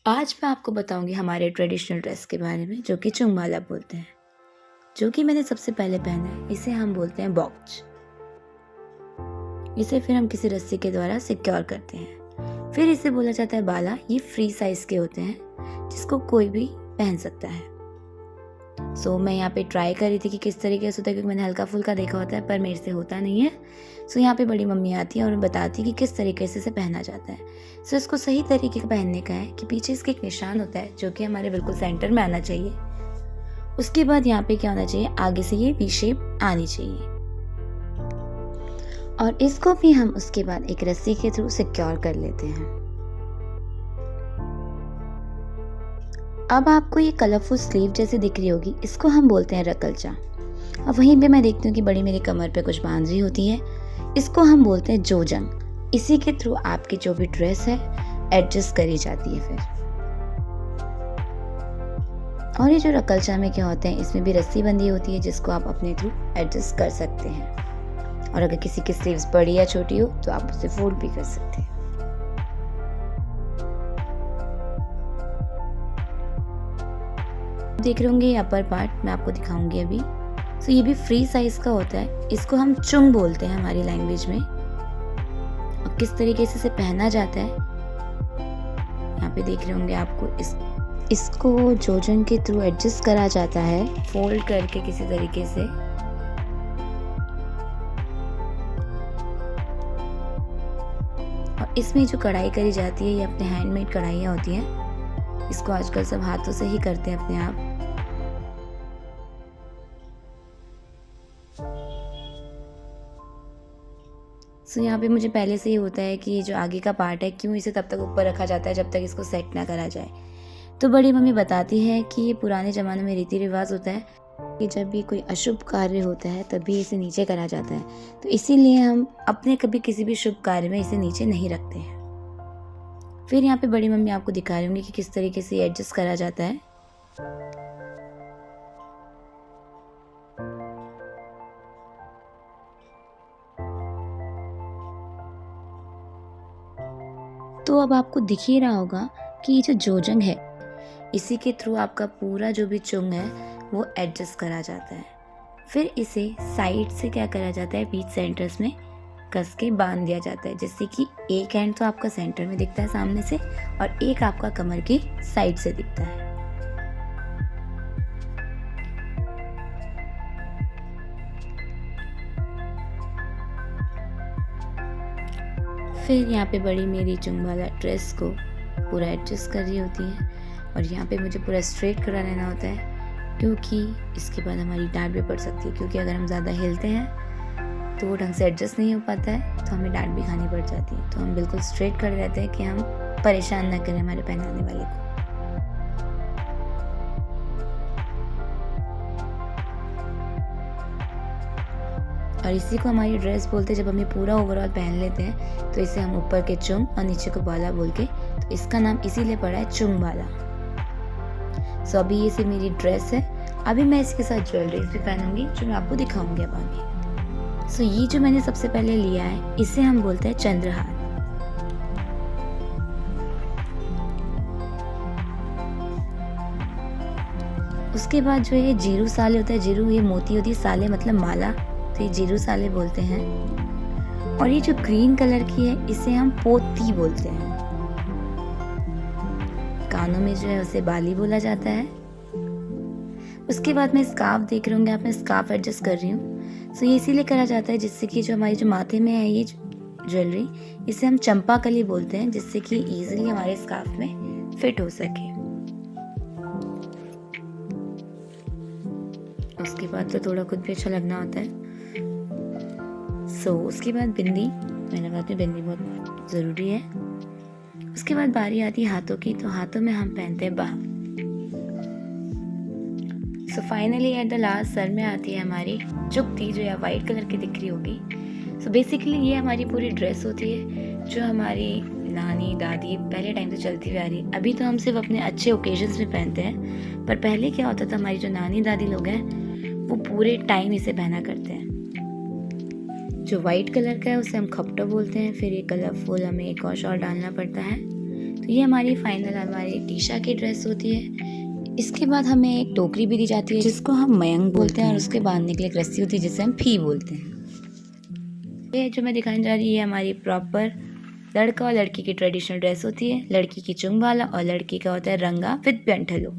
आज मैं आपको बताऊंगी हमारे ट्रेडिशनल ड्रेस के बारे में जो कि चुंगमाला बोलते हैं। जो कि मैंने सबसे पहले पहना है, इसे हम बोलते हैं बॉक्च। इसे फिर हम किसी रस्सी के द्वारा सिक्योर करते हैं। फिर इसे बोला जाता है बाला। ये फ्री साइज के होते हैं जिसको कोई भी पहन सकता है। मैं यहाँ पे ट्राई कर रही थी कि किस तरीके से होता है, क्योंकि मैंने हल्का फुल्का देखा होता है पर मेरे से होता नहीं है। यहाँ पे बड़ी मम्मी आती है और बताती है कि किस तरीके से इसे पहना जाता है। इसको सही तरीके का पहनने का है कि पीछे इसके एक निशान होता है जो कि हमारे बिल्कुल सेंटर में आना चाहिए। उसके बाद यहाँ पे क्या होना चाहिए, आगे से ये वी शेप आनी चाहिए और इसको भी हम उसके बाद एक रस्सी के थ्रू सिक्योर कर लेते हैं। अब आपको ये कलरफुल स्लीव जैसे दिख रही होगी, इसको हम बोलते हैं रकलचा। अब वहीं पे मैं देखती हूँ कि बड़ी मेरी कमर पे कुछ बांध रही होती है, इसको हम बोलते हैं जोजंग। इसी के थ्रू आपकी जो भी ड्रेस है एडजस्ट करी जाती है फिर। और ये जो रकलचा में क्या होता है, इसमें भी रस्सी बंधी होती है जिसको आप अपने थ्रू एडजस्ट कर सकते हैं। और अगर किसी की स्लीव्स बड़ी या छोटी हो तो आप उसे फोल्ड भी कर सकते हैं। देख रहे होंगे ये अपर पार्ट मैं आपको दिखाऊंगी अभी। ये भी फ्री साइज का होता है, इसको हम चुंग बोलते हैं हमारी लैंग्वेज में। और किस तरीके से इसे पहना जाता है यहाँ पे देख रहे होंगे आपको। इसको जोजन के थ्रू एडजस्ट करा जाता है, फोल्ड करके किसी तरीके से। और इसमें जो कढ़ाई करी जाती है ये अपने हैंडमेड कढ़ाइयाँ होती हैं। इसको आजकल सब हाथों से ही करते हैं अपने आप। यहाँ पे मुझे पहले से ही होता है कि जो आगे का पार्ट है क्यों इसे तब तक ऊपर रखा जाता है जब तक इसको सेट ना करा जाए। तो बड़ी मम्मी बताती है कि ये पुराने ज़माने में रीति रिवाज होता है कि जब भी कोई अशुभ कार्य होता है तभी इसे नीचे करा जाता है। तो इसीलिए हम अपने कभी किसी भी शुभ कार्य में इसे नीचे नहीं रखते हैं। फिर यहाँ पे बड़ी मम्मी आपको दिखा रही होंगी कि किस तरीके से एडजस्ट करा जाता है। तो अब आपको दिख ही रहा होगा कि ये जो जोजंग है इसी के थ्रू आपका पूरा जो भी चुंग है वो एडजस्ट करा जाता है। फिर इसे साइड से क्या करा जाता है, बीच सेंटर्स में कस के बांध दिया जाता है, जिससे कि एक एंड तो आपका सेंटर में दिखता है सामने से और एक आपका कमर की साइड से दिखता है। फिर यहाँ पे बड़ी मेरी चुंगवाला ड्रेस को पूरा एडजस्ट कर रही होती है और यहाँ पे मुझे पूरा स्ट्रेट करा लेना होता है, क्योंकि इसके बाद हमारी डांट भी पड़ सकती है। क्योंकि अगर हम ज़्यादा हिलते हैं तो वो ढंग से एडजस्ट नहीं हो पाता है, तो हमें डांट भी खानी पड़ जाती है। तो हम बिल्कुल स्ट्रेट कर रहते हैं कि हम परेशान ना करें हमारे पहनाने वाले को। और इसी को हमारी ड्रेस बोलते हैं। जब हम ये पूरा ओवरऑल पहन लेते हैं तो इसे हम ऊपर के चुंग और नीचे को बाला बोल के, तो इसका नाम इसीलिए पड़ा है चुंग बाला। अभी ये सिर्फ मेरी ड्रेस है। अभी मैं इसके साथ ज्वेलरीज भी पहनूंगी जो मैं आपको दिखाऊंगी अब आगे। ये जो मैंने सबसे पहले लिया है इसे हम बोलते हैं चंद्रहार। उसके बाद जो ये जीरू साले होता है, जीरू ये मोती होती है, साले मतलब माला, तो ये जीरू साले बोलते हैं। और ये जो ग्रीन कलर की है इसे हम पोती बोलते हैं। कानों में जो है उसे बाली बोला जाता है। उसके बाद मैं स्कार्फ देख रही होंगे आप, मैं स्कार्फ एडजस्ट कर रही हूँ। ये इसीलिए करा जाता है जिससे कि जो हमारी जो माथे में है ये ज्वेलरी, इसे हम चंपाकली बोलते हैं, जिससे कि इजीली हमारे स्कार्फ में फिट हो सके। उसके बाद तो थोड़ा खुद भी अच्छा लगना होता है। उसके बाद बिंदी, मैंने कहा बिंदी बहुत ज़रूरी है। उसके बाद बारी आती है हाथों की, तो हाथों में हम पहनते हैं बाह। Finally at the last sir में आती है हमारी चुकती, जो या वाइट कलर की दिख रही होगी। बेसिकली ये हमारी पूरी ड्रेस होती है जो हमारी नानी दादी पहले टाइम से चलती हुई आ रही है। अभी तो हम सिर्फ अपने अच्छे ओकेजन्स में पहनते हैं, पर पहले क्या होता था, हमारी जो नानी दादी लोग हैं वो पूरे टाइम इसे पहना करते हैं। जो वाइट कलर का है उसे हम खपटो बोलते हैं। फिर ये कलरफुल हमें एक और शॉल डालना पड़ता है, तो तो ये हमारी फाइनल हमारी टीशा की ड्रेस होती है। इसके बाद हमें एक टोकरी भी दी जाती है जिसको हम मयंक बोलते हैं और उसके बांधने के लिए एक रस्सी होती है जिसे हम फी बोलते हैं। ये जो मैं दिखाने जा रही हूँ ये हमारी प्रॉपर लड़का और लड़की की ट्रेडिशनल ड्रेस होती है। लड़की की चुंग वाला और लड़की का होता है रंगा विद पेंटलो।